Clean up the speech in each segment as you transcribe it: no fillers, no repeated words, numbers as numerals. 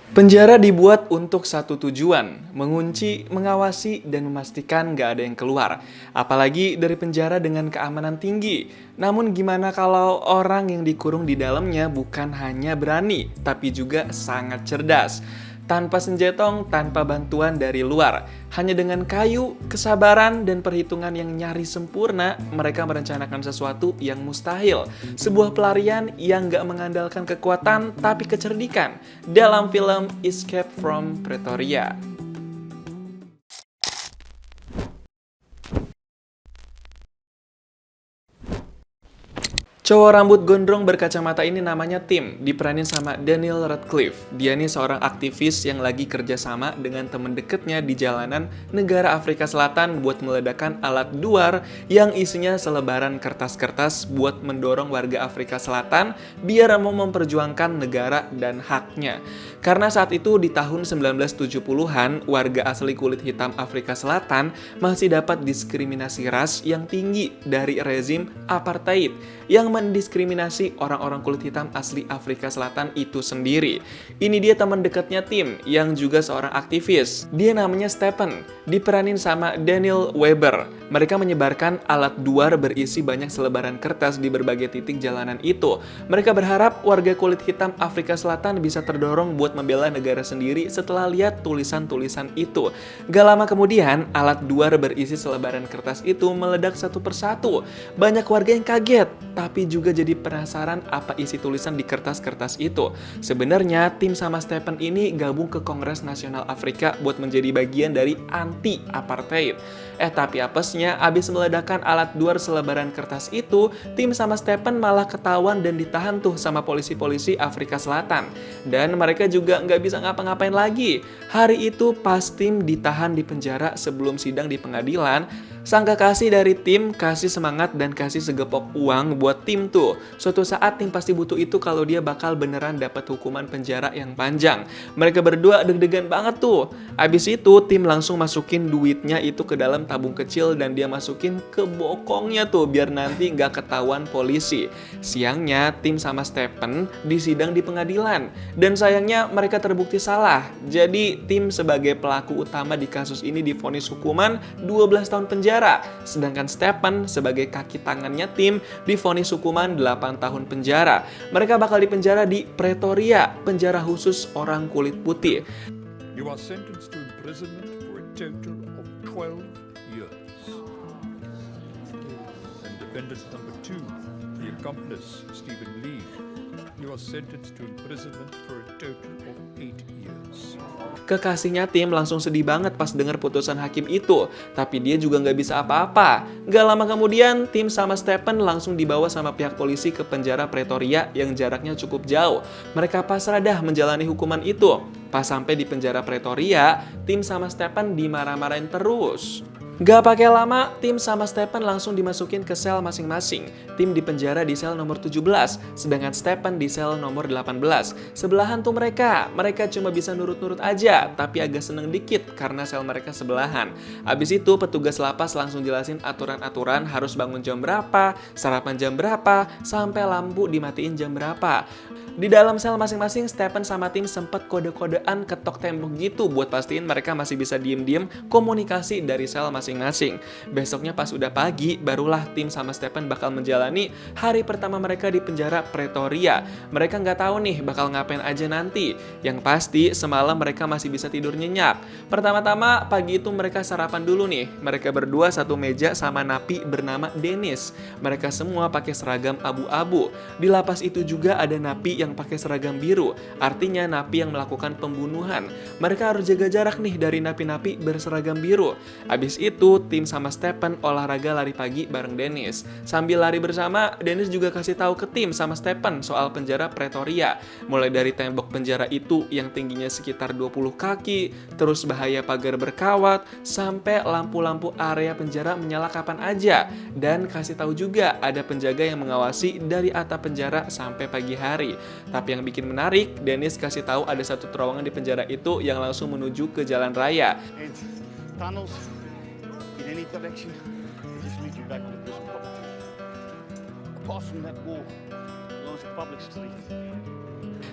Penjara dibuat untuk satu tujuan, mengunci, mengawasi, dan memastikan nggak ada yang keluar. Apalagi dari penjara dengan keamanan tinggi. Namun gimana kalau orang yang dikurung di dalamnya bukan hanya berani, tapi juga sangat cerdas. Tanpa senjatong, tanpa bantuan dari luar. Hanya dengan kayu, kesabaran, dan perhitungan yang nyaris sempurna, mereka merencanakan sesuatu yang mustahil. Sebuah pelarian yang nggak mengandalkan kekuatan, tapi kecerdikan. Dalam film Escape from Pretoria. Cowok rambut gondrong berkacamata ini namanya Tim, diperanin sama Daniel Radcliffe. Dia nih seorang aktivis yang lagi kerjasama dengan temen deketnya di jalanan negara Afrika Selatan buat meledakkan alat duar yang isinya selebaran kertas-kertas buat mendorong warga Afrika Selatan biar mau memperjuangkan negara dan haknya. Karena saat itu di tahun 1970-an, warga asli kulit hitam Afrika Selatan masih dapat diskriminasi ras yang tinggi dari rezim apartheid yang mendiskriminasi orang-orang kulit hitam asli Afrika Selatan itu sendiri. Ini dia teman dekatnya Tim yang juga seorang aktivis. Dia namanya Stephen, diperanin sama Daniel Weber. Mereka menyebarkan alat duar berisi banyak selebaran kertas di berbagai titik jalanan itu. Mereka berharap warga kulit hitam Afrika Selatan bisa terdorong buat membela negara sendiri setelah lihat tulisan-tulisan itu. Gak lama kemudian, alat duar berisi selebaran kertas itu meledak satu persatu. Banyak warga yang kaget, tapi juga jadi penasaran apa isi tulisan di kertas-kertas itu. Sebenarnya, Tim sama Stephen ini gabung ke Kongres Nasional Afrika buat menjadi bagian dari anti-apartheid. Tapi apesnya, abis meledakkan alat duar selebaran kertas itu, Tim sama Stephen malah ketahuan dan ditahan tuh sama polisi-polisi Afrika Selatan. Dan mereka juga nggak bisa ngapa-ngapain lagi. Hari itu pas Tim ditahan di penjara sebelum sidang di pengadilan, sang kekasih dari Tim kasih semangat dan kasih segepok uang buat Tim tuh. Suatu saat Tim pasti butuh itu kalau dia bakal beneran dapat hukuman penjara yang panjang. Mereka berdua deg-degan banget tuh. Abis itu Tim langsung masukin duitnya itu ke dalam tabung kecil dan dia masukin ke bokongnya tuh biar nanti nggak ketahuan polisi. Siangnya Tim sama Stephen disidang di pengadilan dan sayangnya mereka terbukti salah. Jadi Tim sebagai pelaku utama di kasus ini divonis hukuman 12 tahun penjara, sedangkan Stephen sebagai kaki tangannya Tim divonis hukuman 8 tahun penjara. Mereka bakal dipenjara di Pretoria, penjara khusus orang kulit putih. You are sentenced to imprisonment for a total of 12 years. And defendant number 2, the accomplice, Stephen Lee, you are sentenced to imprisonment for a total of 8 years. Kekasihnya Tim langsung sedih banget pas dengar putusan hakim itu, tapi dia juga nggak bisa apa-apa. Gak lama kemudian, Tim sama Stephen langsung dibawa sama pihak polisi ke penjara Pretoria yang jaraknya cukup jauh. Mereka pasrah dah menjalani hukuman itu. Pas sampai di penjara Pretoria, Tim sama Stephen dimarah-marahin terus. Gak pakai lama, Tim sama Stephen langsung dimasukin ke sel masing-masing. Tim di penjara di sel nomor 17, sedangkan Stephen di sel nomor 18. Sebelahan tuh mereka cuma bisa nurut-nurut aja, tapi agak seneng dikit karena sel mereka sebelahan. Abis itu petugas lapas langsung jelasin aturan-aturan harus bangun jam berapa, sarapan jam berapa, sampai lampu dimatiin jam berapa. Di dalam sel masing-masing, Stephen sama Tim sempet kode-kodean ketok tembok gitu buat pastiin mereka masih bisa diem-diem komunikasi dari sel masing-masing. Besoknya pas udah pagi, barulah Tim sama Stephen bakal menjalani hari pertama mereka di penjara Pretoria. Mereka nggak tahu nih bakal ngapain aja nanti. Yang pasti semalam mereka masih bisa tidur nyenyak. Pertama-tama pagi itu mereka sarapan dulu nih. Mereka berdua satu meja sama napi bernama Dennis. Mereka semua pakai seragam abu-abu. Di lapas itu juga ada napi yang pakai seragam biru, artinya napi yang melakukan pembunuhan. Mereka harus jaga jarak nih dari napi-napi berseragam biru. Abis itu, Tim sama Stephen olahraga lari pagi bareng Dennis. Sambil lari bersama, Dennis juga kasih tahu ke Tim sama Stephen soal penjara Pretoria. Mulai dari tembok penjara itu yang tingginya sekitar 20 kaki, terus bahaya pagar berkawat, sampai lampu-lampu area penjara menyala kapan aja. Dan kasih tahu juga ada penjaga yang mengawasi dari atap penjara sampai pagi hari. Tapi yang bikin menarik, Dennis kasih tahu ada satu terowongan di penjara itu yang langsung menuju ke jalan raya. And tunnels in any direction, they just lead you back to the prison property. Apart from that wall, belongs to public street.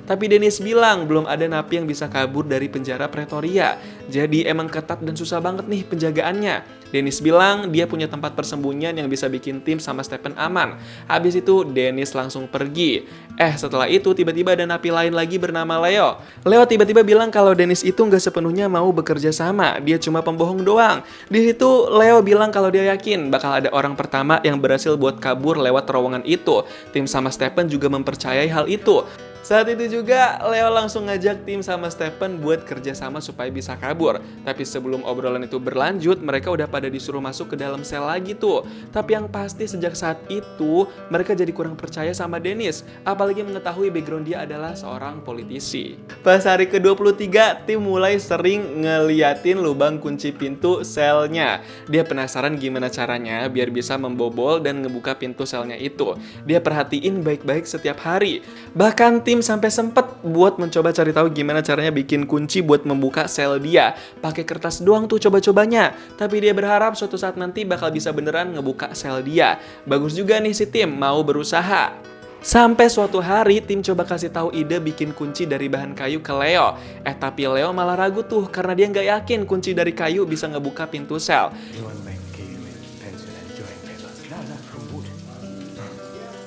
Tapi Dennis bilang belum ada napi yang bisa kabur dari penjara Pretoria. Jadi emang ketat dan susah banget nih penjagaannya. Dennis bilang dia punya tempat persembunyian yang bisa bikin Tim sama Stephen aman. Habis itu Dennis langsung pergi. Setelah itu tiba-tiba ada napi lain lagi bernama Leo. Leo tiba-tiba bilang kalau Dennis itu nggak sepenuhnya mau bekerja sama. Dia cuma pembohong doang. Di situ Leo bilang kalau dia yakin bakal ada orang pertama yang berhasil buat kabur lewat terowongan itu. Tim sama Stephen juga mempercayai hal itu. Saat itu juga Leo langsung ngajak Tim sama Stephen buat kerjasama supaya bisa kabur. Tapi sebelum obrolan itu berlanjut, mereka udah pada disuruh masuk ke dalam sel lagi tuh. Tapi yang pasti sejak saat itu, mereka jadi kurang percaya sama Dennis. Apalagi mengetahui background dia adalah seorang politisi. Pas hari ke-23, Tim mulai sering ngeliatin lubang kunci pintu selnya. Dia penasaran gimana caranya biar bisa membobol dan ngebuka pintu selnya itu. Dia perhatiin baik-baik setiap hari. Bahkan Tim sampai sempet buat mencoba cari tahu gimana caranya bikin kunci buat membuka sel dia. Pakai kertas doang tuh coba-cobanya. Tapi dia berharap suatu saat nanti bakal bisa beneran ngebuka sel dia. Bagus juga nih si Tim mau berusaha. Sampai suatu hari Tim coba kasih tahu ide bikin kunci dari bahan kayu ke Leo. Tapi Leo malah ragu tuh karena dia nggak yakin kunci dari kayu bisa ngebuka pintu sel. You want to make key with pencil and join papers? No, from wood.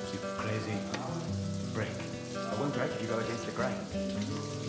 You crazy? Break. I won't break if you go against the grain.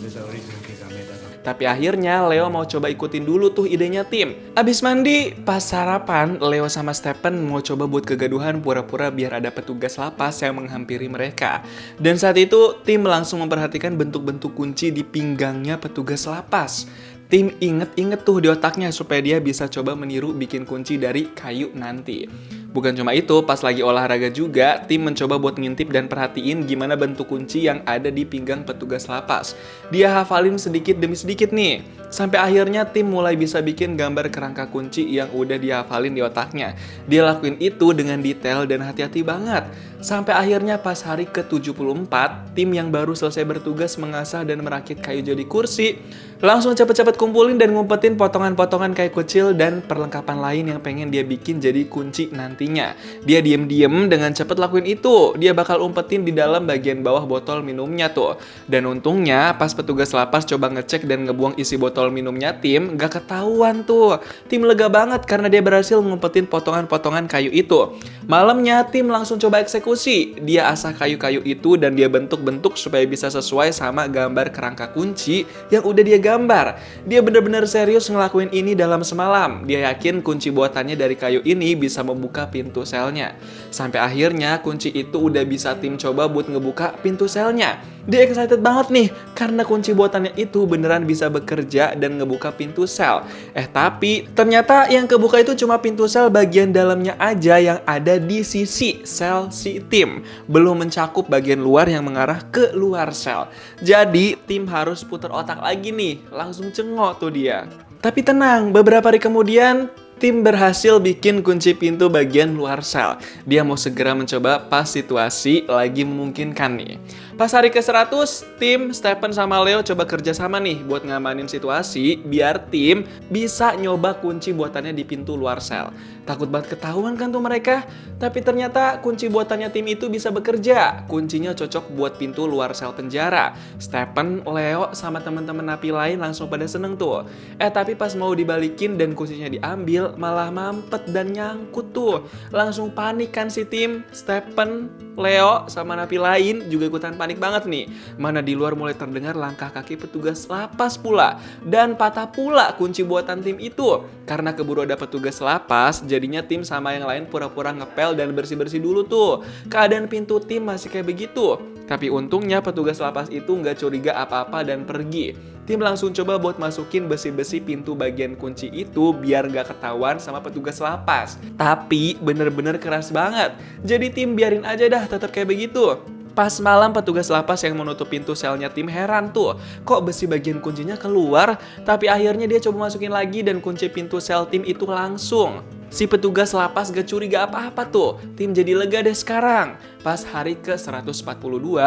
There's no reason in case I made that up. Tapi akhirnya Leo mau coba ikutin dulu tuh idenya Tim. Abis mandi, pas sarapan, Leo sama Stephen mau coba buat kegaduhan pura-pura biar ada petugas lapas yang menghampiri mereka. Dan saat itu, Tim langsung memperhatikan bentuk-bentuk kunci di pinggangnya petugas lapas. Tim inget-inget tuh di otaknya supaya dia bisa coba meniru bikin kunci dari kayu nanti. Bukan cuma itu, pas lagi olahraga juga, Tim mencoba buat ngintip dan perhatiin gimana bentuk kunci yang ada di pinggang petugas lapas. Dia hafalin sedikit demi sedikit nih. Sampai akhirnya Tim mulai bisa bikin gambar kerangka kunci yang udah dihafalin di otaknya. Dia lakuin itu dengan detail dan hati-hati banget. Sampai akhirnya pas hari ke-74, Tim yang baru selesai bertugas mengasah dan merakit kayu jadi kursi, langsung cepet-cepet kumpulin dan ngumpetin potongan-potongan kayu kecil dan perlengkapan lain yang pengen dia bikin jadi kunci nantinya. Dia diem-diem dengan cepet lakuin itu. Dia bakal umpetin di dalam bagian bawah botol minumnya tuh. Dan untungnya pas petugas lapas coba ngecek dan ngebuang isi botol minumnya Tim, gak ketahuan tuh. Tim lega banget karena dia berhasil ngumpetin potongan-potongan kayu itu. Malamnya Tim langsung coba eksekusi. Dia asah kayu-kayu itu dan dia bentuk-bentuk supaya bisa sesuai sama gambar kerangka kunci yang udah dia gambar. Dia bener-bener serius ngelakuin ini dalam semalam. Dia yakin kunci buatannya dari kayu ini bisa membuka pintu selnya. Sampai akhirnya kunci itu udah bisa Tim coba buat ngebuka pintu selnya. Dia excited banget nih karena kunci buatannya itu beneran bisa bekerja dan ngebuka pintu sel. Tapi ternyata yang kebuka itu cuma pintu sel bagian dalamnya aja yang ada di sisi sel si Tim. Belum mencakup bagian luar yang mengarah ke luar sel. Jadi Tim harus putar otak lagi nih. Langsung cengok tuh dia. Tapi tenang, beberapa hari kemudian Tim berhasil bikin kunci pintu bagian luar sel. Dia mau segera mencoba pas situasi lagi memungkinkan nih. Pas hari ke-100, Tim, Stephen, sama Leo coba kerjasama nih buat ngamanin situasi biar Tim bisa nyoba kunci buatannya di pintu luar sel. Takut banget ketahuan kan tuh mereka? Tapi ternyata kunci buatannya Tim itu bisa bekerja. Kuncinya cocok buat pintu luar sel penjara. Stephen, Leo, sama teman-teman napi lain langsung pada seneng tuh. Tapi pas mau dibalikin dan kuncinya diambil, malah mampet dan nyangkut tuh. Langsung panik kan si Tim, Stephen, Leo, sama napi lain juga ikutan panik banget nih. Mana di luar mulai terdengar langkah kaki petugas lapas pula. Dan patah pula kunci buatan Tim itu. Karena keburu ada petugas lapas, jadinya Tim sama yang lain pura-pura ngepel dan bersih-bersih dulu tuh. Keadaan pintu Tim masih kayak begitu. Tapi untungnya petugas lapas itu nggak curiga apa-apa dan pergi. Tim langsung coba buat masukin besi-besi pintu bagian kunci itu biar gak ketahuan sama petugas lapas. Tapi bener-bener keras banget. Jadi Tim biarin aja dah tetap kayak begitu. Pas malam petugas lapas yang menutup pintu selnya Tim heran tuh. Kok besi bagian kuncinya keluar? Tapi akhirnya dia coba masukin lagi dan kunci pintu sel Tim itu langsung. Si petugas lapas gak curiga apa-apa tuh. Tim jadi lega deh sekarang. Pas hari ke-142,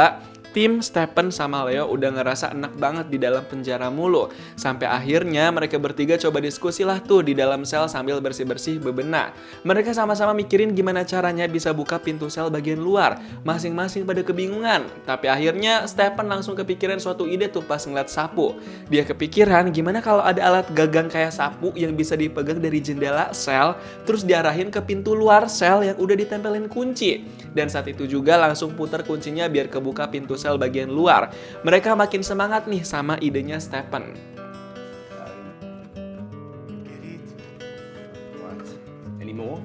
Tim, Stephen, sama Leo udah ngerasa enak banget di dalam penjara mulu. Sampai akhirnya mereka bertiga coba diskusi lah tuh di dalam sel sambil bersih-bersih bebenah. Mereka sama-sama mikirin gimana caranya bisa buka pintu sel bagian luar. Masing-masing pada kebingungan. Tapi akhirnya Stephen langsung kepikiran suatu ide tuh pas ngeliat sapu. Dia kepikiran gimana kalau ada alat gagang kayak sapu yang bisa dipegang dari jendela sel, terus diarahin ke pintu luar sel yang udah ditempelin kunci. Dan saat itu juga langsung putar kuncinya biar kebuka pintu sel bagian luar. Mereka makin semangat nih sama idenya Stephen. Get it? What? Any more?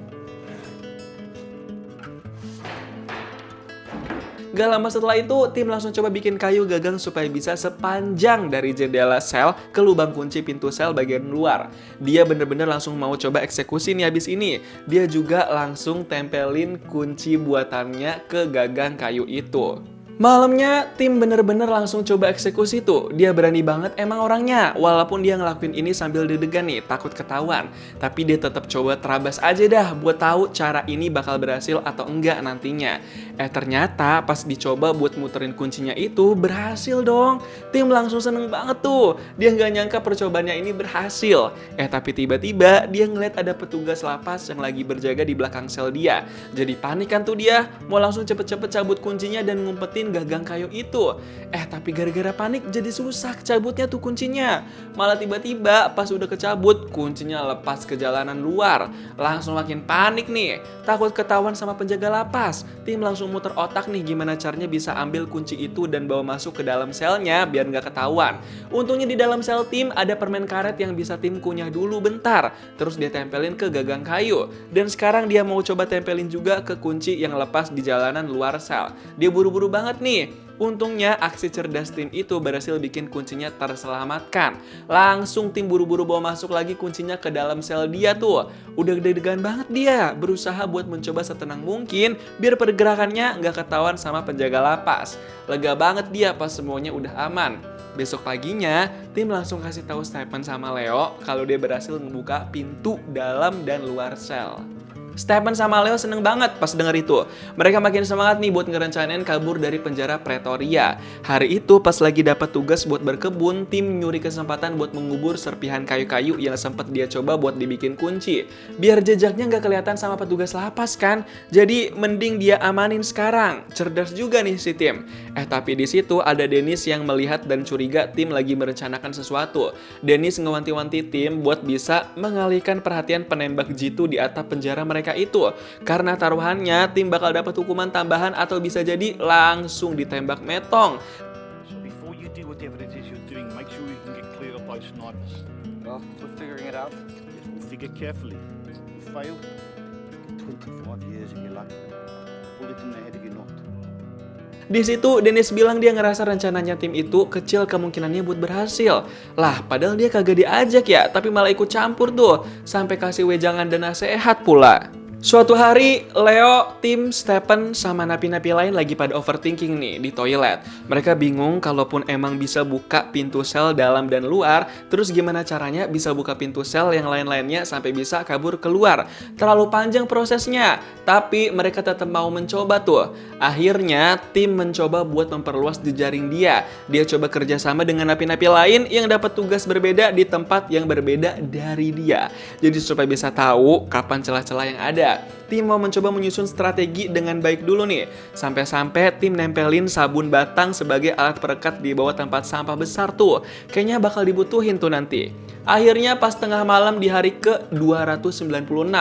Gak lama setelah itu, tim langsung coba bikin kayu gagang supaya bisa sepanjang dari jendela sel ke lubang kunci pintu sel bagian luar. Dia bener-bener langsung mau coba eksekusi nih habis ini. Dia juga langsung tempelin kunci buatannya ke gagang kayu itu. Malamnya, tim bener-bener langsung coba eksekusi tuh. Dia berani banget emang orangnya. Walaupun dia ngelakuin ini sambil deg-degan nih, takut ketahuan. Tapi dia tetap coba terabas aja dah buat tahu cara ini bakal berhasil atau enggak nantinya. Ternyata pas dicoba buat muterin kuncinya itu berhasil dong. Tim langsung seneng banget tuh. Dia nggak nyangka percobaannya ini berhasil. Tapi tiba-tiba dia ngeliat ada petugas lapas yang lagi berjaga di belakang sel dia. Jadi panik kan tuh dia. Mau langsung cepet-cepet cabut kuncinya dan ngumpetin gagang kayu itu. Tapi gara-gara panik jadi susah cabutnya tuh kuncinya. Malah tiba-tiba pas udah kecabut, kuncinya lepas ke jalanan luar. Langsung makin panik nih. Takut ketahuan sama penjaga lapas. Tim langsung muter otak nih gimana caranya bisa ambil kunci itu dan bawa masuk ke dalam selnya biar nggak ketahuan. Untungnya di dalam sel tim ada permen karet yang bisa tim kunyah dulu bentar. Terus dia tempelin ke gagang kayu. Dan sekarang dia mau coba tempelin juga ke kunci yang lepas di jalanan luar sel. Dia buru-buru banget nih. Untungnya aksi cerdas tim itu berhasil bikin kuncinya terselamatkan. Langsung tim buru-buru bawa masuk lagi kuncinya ke dalam sel dia tuh. Udah deg-degan banget dia, berusaha buat mencoba setenang mungkin biar pergerakannya nggak ketahuan sama penjaga lapas. Lega banget dia pas semuanya udah aman. Besok paginya, tim langsung kasih tahu Stephen sama Leo kalau dia berhasil membuka pintu dalam dan luar sel. Stephen sama Leo seneng banget pas denger itu. Mereka makin semangat nih buat ngerencanain kabur dari penjara Pretoria. Hari itu pas lagi dapat tugas buat berkebun, tim nyuri kesempatan buat mengubur serpihan kayu-kayu yang sempat dia coba buat dibikin kunci. Biar jejaknya nggak kelihatan sama petugas lapas kan. Jadi mending dia amanin sekarang. Cerdas juga nih si tim. Tapi di situ ada Dennis yang melihat dan curiga tim lagi merencanakan sesuatu. Dennis ngewanti-wanti tim buat bisa mengalihkan perhatian penembak jitu di atap penjara mereka itu. Karena taruhannya tim bakal dapat hukuman tambahan atau bisa jadi langsung ditembak metong. So before you do whatever it is you're doing, make sure you can get clear of those snipers. Well, we're figuring it out. We'll figure carefully. You fail, 25 years if you're lucky. Bullet in the head if you're not. Di situ Dennis bilang dia ngerasa rencananya tim itu kecil kemungkinannya buat berhasil. Lah, padahal dia kagak diajak ya, tapi malah ikut campur tuh. Sampai kasih wejangan dan nasihat pula. Suatu hari, Leo, Tim, Stephen, sama napi-napi lain lagi pada overthinking nih di toilet. Mereka bingung kalaupun emang bisa buka pintu sel dalam dan luar, terus gimana caranya bisa buka pintu sel yang lain-lainnya sampai bisa kabur keluar. Terlalu panjang prosesnya, tapi mereka tetap mau mencoba tuh. Akhirnya, Tim mencoba buat memperluas jejaring dia. Dia coba kerjasama dengan napi-napi lain yang dapat tugas berbeda di tempat yang berbeda dari dia. Jadi supaya bisa tahu kapan celah-celah yang ada. Tim mau mencoba menyusun strategi dengan baik dulu nih. Sampai-sampai tim nempelin sabun batang sebagai alat perekat di bawah tempat sampah besar tuh. Kayaknya bakal dibutuhin tuh nanti. Akhirnya pas tengah malam di hari ke-296,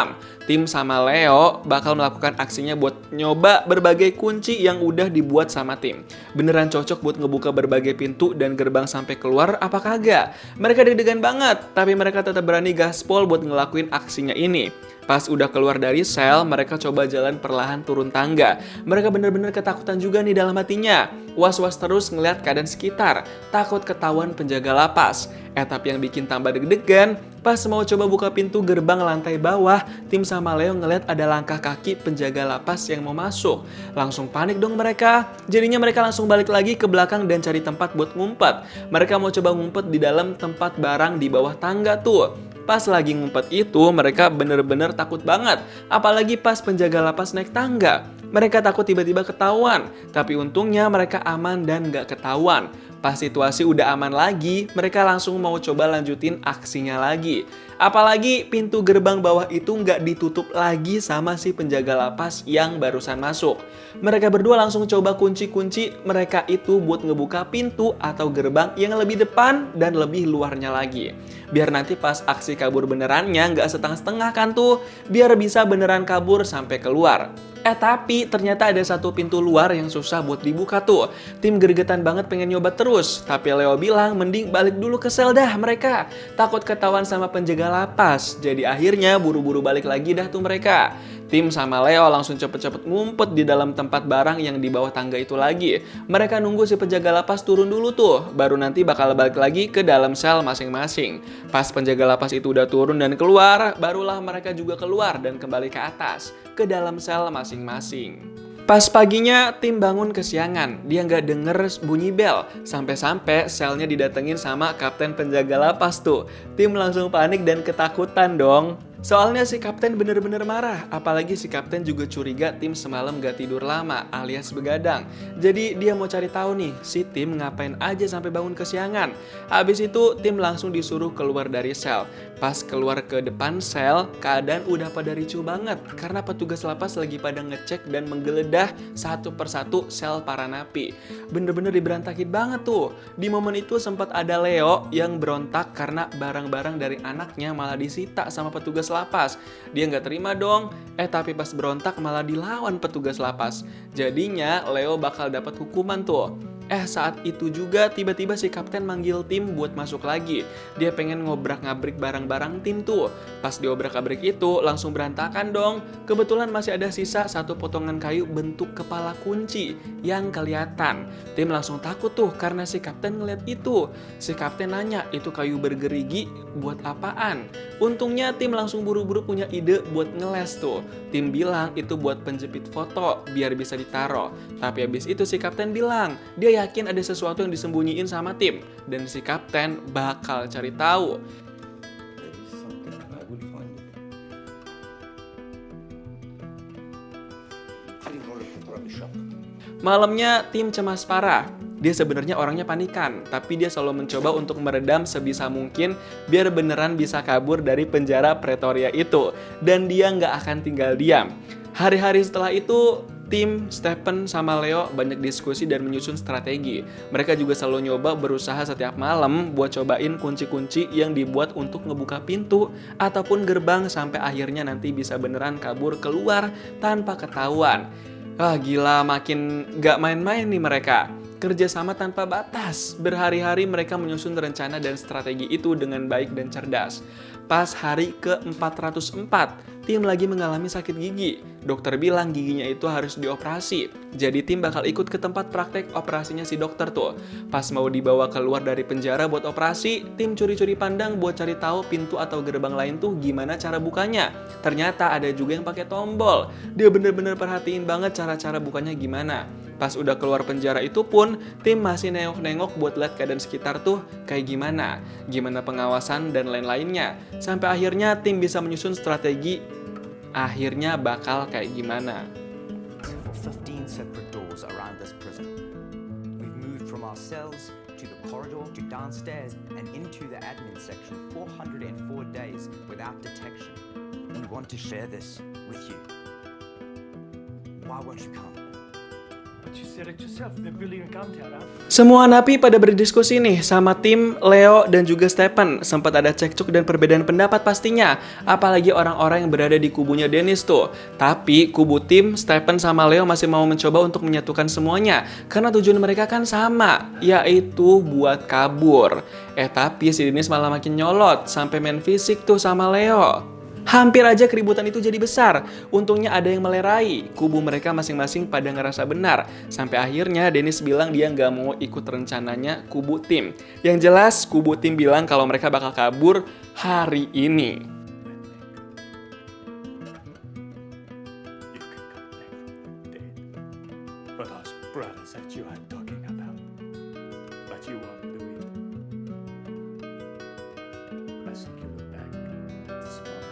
Tim sama Leo bakal melakukan aksinya buat nyoba berbagai kunci yang udah dibuat sama tim. Beneran cocok buat ngebuka berbagai pintu dan gerbang sampai keluar apa kagak? Mereka deg-degan banget, tapi mereka tetap berani gaspol buat ngelakuin aksinya ini. Pas udah keluar dari sel, mereka coba jalan perlahan turun tangga. Mereka bener-bener ketakutan juga nih dalam hatinya. Was-was terus ngeliat keadaan sekitar, takut ketahuan penjaga lapas. Tapi yang bikin tambah deg-degan, pas mau coba buka pintu gerbang lantai bawah, Tim sama Leo ngeliat ada langkah kaki penjaga lapas yang mau masuk. Langsung panik dong mereka. Jadinya mereka langsung balik lagi ke belakang dan cari tempat buat ngumpet. Mereka mau coba ngumpet di dalam tempat barang di bawah tangga tuh. Pas lagi ngumpet itu, mereka bener-bener takut banget. Apalagi pas penjaga lapas naik tangga. Mereka takut tiba-tiba ketahuan, tapi untungnya mereka aman dan gak ketahuan. Pas situasi udah aman lagi, mereka langsung mau coba lanjutin aksinya lagi. Apalagi pintu gerbang bawah itu nggak ditutup lagi sama si penjaga lapas yang barusan masuk. Mereka berdua langsung coba kunci-kunci mereka itu buat ngebuka pintu atau gerbang yang lebih depan dan lebih luarnya lagi. Biar nanti pas aksi kabur benerannya nggak setengah-setengah kan tuh, biar bisa beneran kabur sampai keluar. Tapi ternyata ada satu pintu luar yang susah buat dibuka tuh. Tim gergetan banget pengen nyoba terus, tapi Leo bilang mending balik dulu ke sel dah mereka. Takut ketahuan sama penjaga lapas. Jadi akhirnya buru-buru balik lagi dah tuh mereka. Tim sama Leo langsung cepet-cepet ngumpet di dalam tempat barang yang di bawah tangga itu lagi. Mereka nunggu si penjaga lapas turun dulu tuh, baru nanti bakal balik lagi ke dalam sel masing-masing. Pas penjaga lapas itu udah turun dan keluar, barulah mereka juga keluar dan kembali ke atas, ke dalam sel masing-masing. Pas paginya, tim bangun kesiangan. Dia nggak denger bunyi bel. Sampai-sampai selnya didatengin sama kapten penjaga lapas tuh. Tim langsung panik dan ketakutan dong. Soalnya si kapten bener-bener marah, apalagi si kapten juga curiga tim semalam gak tidur lama alias begadang. Jadi dia mau cari tahu nih, si tim ngapain aja sampai bangun kesiangan. Habis itu tim langsung disuruh keluar dari sel. Pas keluar ke depan sel, keadaan udah pada ricuh banget karena petugas lapas lagi pada ngecek dan menggeledah satu persatu sel para napi. Bener-bener diberantakin banget tuh. Di momen itu sempat ada Leo yang berontak karena barang-barang dari anaknya malah disita sama petugas lapas. Dia nggak terima dong. Tapi pas berontak malah dilawan petugas lapas. Jadinya Leo bakal dapat hukuman tuh. Saat itu juga tiba-tiba si kapten manggil tim buat masuk lagi. Dia pengen ngobrak-ngabrik barang-barang tim tuh. Pas diobrak-abrik itu langsung berantakan dong. Kebetulan masih ada sisa satu potongan kayu bentuk kepala kunci yang kelihatan. Tim langsung takut tuh karena si kapten ngeliat itu. Si kapten nanya, itu kayu bergerigi buat apaan? Untungnya tim langsung buru-buru punya ide buat ngeles tuh. Tim bilang itu buat penjepit foto biar bisa ditaro. Tapi habis itu si kapten bilang, dia yakin ada sesuatu yang disembunyiin sama tim dan si kapten bakal cari tahu. Malamnya tim cemas parah. Dia sebenarnya orangnya panikan, tapi dia selalu mencoba untuk meredam sebisa mungkin biar beneran bisa kabur dari penjara Pretoria itu. Dan dia nggak akan tinggal diam. Hari-hari setelah itu, tim Stephen sama Leo banyak diskusi dan menyusun strategi. Mereka juga selalu nyoba berusaha setiap malam buat cobain kunci-kunci yang dibuat untuk ngebuka pintu ataupun gerbang sampai akhirnya nanti bisa beneran kabur keluar tanpa ketahuan. Gila, makin gak main-main nih mereka. Kerjasama tanpa batas. Berhari-hari mereka menyusun rencana dan strategi itu dengan baik dan cerdas. Pas hari ke-404, tim lagi mengalami sakit gigi. Dokter bilang giginya itu harus dioperasi. Jadi tim bakal ikut ke tempat praktek operasinya si dokter tuh. Pas mau dibawa keluar dari penjara buat operasi, tim curi-curi pandang buat cari tahu pintu atau gerbang lain tuh gimana cara bukanya. Ternyata ada juga yang pakai tombol. Dia bener-bener perhatiin banget cara-cara bukanya gimana. Pas udah keluar penjara itu pun, tim masih nengok-nengok buat lihat keadaan sekitar tuh kayak gimana. Gimana pengawasan dan lain-lainnya. Sampai akhirnya tim bisa menyusun strategi akhirnya bakal kayak gimana. For 15 separate doors around this prison. We've moved from our cells to the corridor to downstairs and into the admin section 404 days without detection. We want to share this with you. Why won't you come? Semua napi pada berdiskusi nih sama tim Leo dan juga Stephen. Sempat ada cekcok dan perbedaan pendapat pastinya. Apalagi orang-orang yang berada di kubunya Dennis tuh. Tapi kubu tim Stephen sama Leo masih mau mencoba untuk menyatukan semuanya. Karena tujuan mereka kan sama, yaitu buat kabur. Tapi si Dennis malah makin nyolot sampai main fisik tuh sama Leo. Hampir aja keributan itu jadi besar. Untungnya ada yang melerai. Kubu mereka masing-masing pada ngerasa benar. Sampai akhirnya Dennis bilang dia nggak mau ikut rencananya kubu tim. Yang jelas kubu tim bilang kalau mereka bakal kabur hari ini. You can come back from dead, but us brothers that you are talking about, but you won't do it. I think you look back at this moment.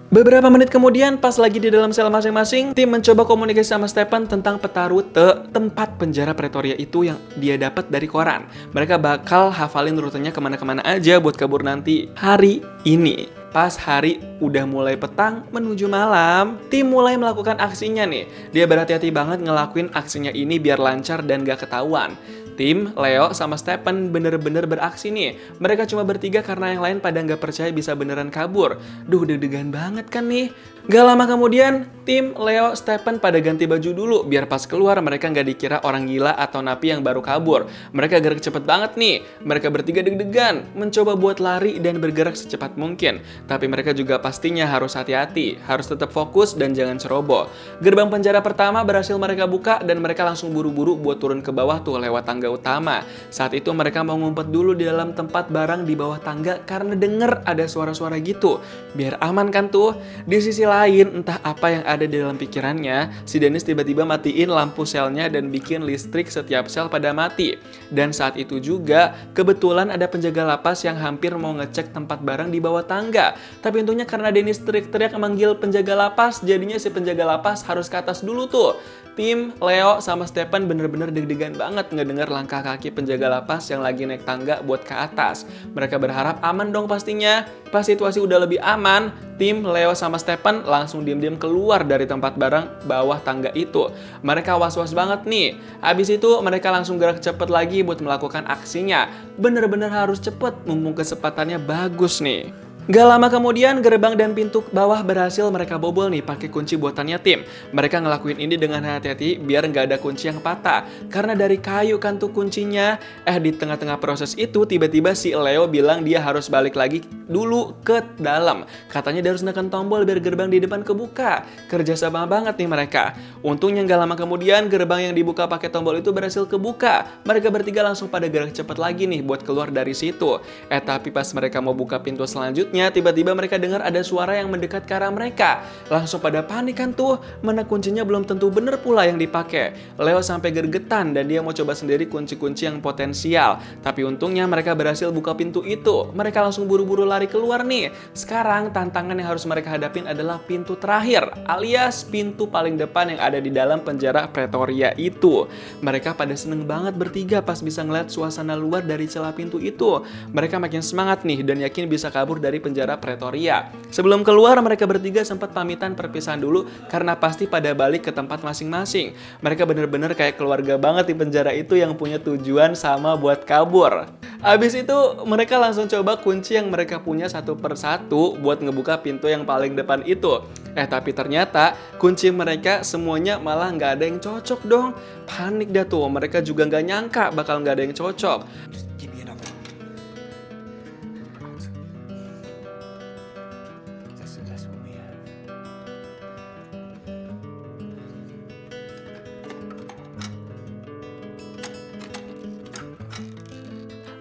Beberapa menit kemudian, pas lagi di dalam sel masing-masing, tim mencoba komunikasi sama Stephen tentang peta rute tempat penjara Pretoria itu yang dia dapat dari koran. Mereka bakal hafalin rutenya kemana-kemana aja buat kabur nanti hari ini. Pas hari udah mulai petang menuju malam, tim mulai melakukan aksinya nih. Dia berhati-hati banget ngelakuin aksinya ini biar lancar dan gak ketahuan. Tim, Leo, sama Stephen bener-bener beraksi nih. Mereka cuma bertiga karena yang lain pada nggak percaya bisa beneran kabur. Duh, deg-degan banget kan nih. Gak lama kemudian, tim, Leo, Stephen pada ganti baju dulu. Biar pas keluar mereka nggak dikira orang gila atau napi yang baru kabur. Mereka gerak cepet banget nih. Mereka bertiga deg-degan, mencoba buat lari dan bergerak secepat mungkin. Tapi mereka juga pastinya harus hati-hati. Harus tetap fokus dan jangan ceroboh. Gerbang penjara pertama berhasil mereka buka dan mereka langsung buru-buru buat turun ke bawah tuh lewat tangga utama. Saat itu mereka mau ngumpet dulu di dalam tempat barang di bawah tangga karena denger ada suara-suara gitu. Biar aman kan tuh. Di sisi lain, entah apa yang ada di dalam pikirannya, si Dennis tiba-tiba matiin lampu selnya dan bikin listrik setiap sel pada mati. Dan saat itu juga, kebetulan ada penjaga lapas yang hampir mau ngecek tempat barang di bawah tangga. Tapi untungnya karena Dennis teriak-teriak memanggil penjaga lapas, jadinya si penjaga lapas harus ke atas dulu tuh. Tim, Leo, sama Stephen bener-bener deg-degan banget ngedenger langkah kaki penjaga lapas yang lagi naik tangga buat ke atas. Mereka berharap aman dong pastinya. Pas situasi udah lebih aman, tim, Leo, sama Stephen langsung diam-diam keluar dari tempat barang bawah tangga itu. Mereka was-was banget nih. Habis itu mereka langsung gerak cepet lagi buat melakukan aksinya. Bener-bener harus cepet, mumpung kesempatannya bagus nih. Gak lama kemudian, gerbang dan pintu bawah berhasil mereka bobol nih pakai kunci buatannya tim. Mereka ngelakuin ini dengan hati-hati biar nggak ada kunci yang patah. Karena dari kayu kan tuh kuncinya. Di tengah-tengah proses itu tiba-tiba si Leo bilang dia harus balik lagi dulu ke dalam. Katanya dia harus neken tombol biar gerbang di depan kebuka. Kerja sama banget nih mereka. Untungnya gak lama kemudian gerbang yang dibuka pakai tombol itu berhasil kebuka. Mereka bertiga langsung pada gerak cepet lagi nih buat keluar dari situ. Tapi pas mereka mau buka pintu selanjutnya, tiba-tiba mereka dengar ada suara yang mendekat ke arah mereka. Langsung pada panik kan tuh, mana kuncinya belum tentu bener pula yang dipakai. Leo sampai gergetan dan dia mau coba sendiri kunci-kunci yang potensial. Tapi untungnya mereka berhasil buka pintu itu. Mereka langsung buru-buru lari keluar nih. Sekarang tantangan yang harus mereka hadapin adalah pintu terakhir, alias pintu paling depan yang ada di dalam penjara Pretoria itu. Mereka pada seneng banget bertiga pas bisa ngeliat suasana luar dari celah pintu itu. Mereka makin semangat nih dan yakin bisa kabur dari penjara Pretoria. Sebelum keluar, mereka bertiga sempat pamitan perpisahan dulu karena pasti pada balik ke tempat masing-masing. Mereka bener-bener kayak keluarga banget di penjara itu yang punya tujuan sama buat kabur. Abis itu, mereka langsung coba kunci yang mereka punya satu persatu buat ngebuka pintu yang paling depan itu. Tapi ternyata kunci mereka semuanya malah nggak ada yang cocok dong. Panik dah tuh, mereka juga nggak nyangka bakal nggak ada yang cocok.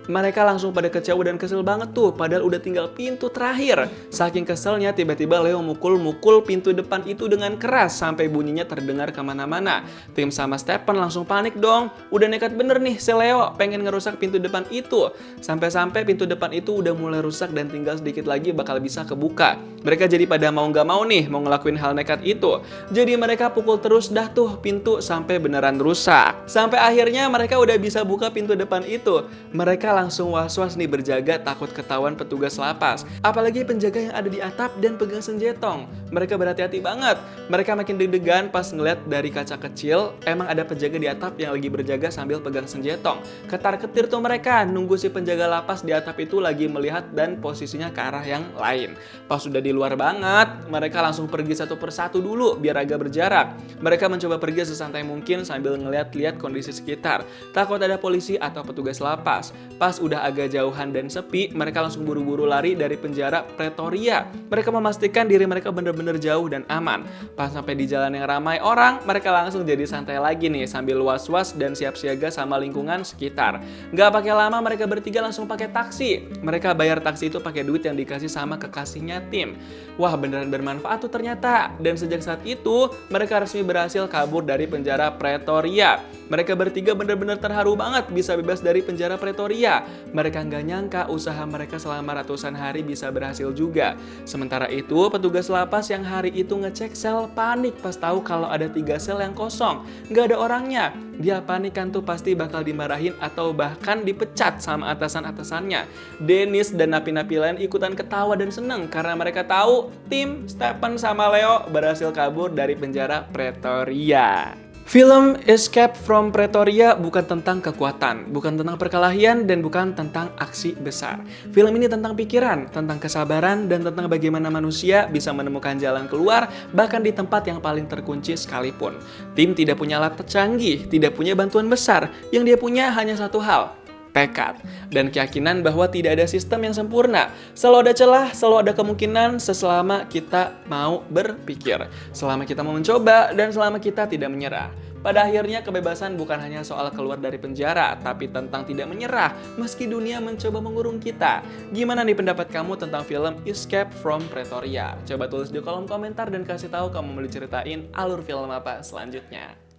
Mereka langsung pada kecewa dan kesel banget tuh, padahal udah tinggal pintu terakhir. Saking keselnya, tiba-tiba Leo mukul-mukul pintu depan itu dengan keras sampai bunyinya terdengar kemana-mana. Tim sama Stephen langsung panik dong. Udah nekat bener nih si Leo pengen ngerusak pintu depan itu. Sampai-sampai pintu depan itu udah mulai rusak dan tinggal sedikit lagi bakal bisa kebuka. Mereka jadi pada mau nggak mau nih mau ngelakuin hal nekat itu. Jadi mereka pukul terus dah tuh pintu sampai beneran rusak. Sampai akhirnya mereka udah bisa buka pintu depan itu. Mereka langsung was-was nih berjaga takut ketahuan petugas lapas. Apalagi penjaga yang ada di atap dan pegang senjetong. Mereka berhati-hati banget. Mereka makin deg-degan pas ngeliat dari kaca kecil emang ada penjaga di atap yang lagi berjaga sambil pegang senjetong. Ketar-ketir tuh mereka nunggu si penjaga lapas di atap itu lagi melihat dan posisinya ke arah yang lain. Pas sudah di luar banget, mereka langsung pergi satu persatu dulu biar agak berjarak. Mereka mencoba pergi sesantai mungkin sambil ngeliat-liat kondisi sekitar. Takut ada polisi atau petugas lapas. Pas udah agak jauhan dan sepi, mereka langsung buru-buru lari dari penjara Pretoria. Mereka memastikan diri mereka bener-bener jauh dan aman. Pas sampai di jalan yang ramai orang, mereka langsung jadi santai lagi nih sambil was-was dan siap siaga sama lingkungan sekitar. Gak pakai lama mereka bertiga langsung pakai taksi. Mereka bayar taksi itu pakai duit yang dikasih sama kekasihnya tim. Wah, beneran bermanfaat tuh ternyata. Dan sejak saat itu, mereka resmi berhasil kabur dari penjara Pretoria. Mereka bertiga bener-bener terharu banget bisa bebas dari penjara Pretoria. Pretoria. Mereka nggak nyangka usaha mereka selama ratusan hari bisa berhasil juga. Sementara itu, petugas lapas yang hari itu ngecek sel panik pas tahu kalau ada 3 sel yang kosong. Nggak ada orangnya. Dia panik kan tuh pasti bakal dimarahin atau bahkan dipecat sama atasan-atasannya. Dennis dan napi-napi lain ikutan ketawa dan seneng karena mereka tahu tim Stephen sama Leo berhasil kabur dari penjara Pretoria. Film Escape from Pretoria bukan tentang kekuatan, bukan tentang perkelahian, dan bukan tentang aksi besar. Film ini tentang pikiran, tentang kesabaran, dan tentang bagaimana manusia bisa menemukan jalan keluar bahkan di tempat yang paling terkunci sekalipun. Tim tidak punya alat tercanggih, tidak punya bantuan besar, yang dia punya hanya satu hal: tekad dan keyakinan bahwa tidak ada sistem yang sempurna. Selalu ada celah, selalu ada kemungkinan selama kita mau berpikir, selama kita mau mencoba, dan selama kita tidak menyerah. Pada akhirnya kebebasan bukan hanya soal keluar dari penjara, tapi tentang tidak menyerah meski dunia mencoba mengurung kita. Gimana nih pendapat kamu tentang film Escape from Pretoria? Coba tulis di kolom komentar dan kasih tahu kamu mau diceritain alur film apa selanjutnya.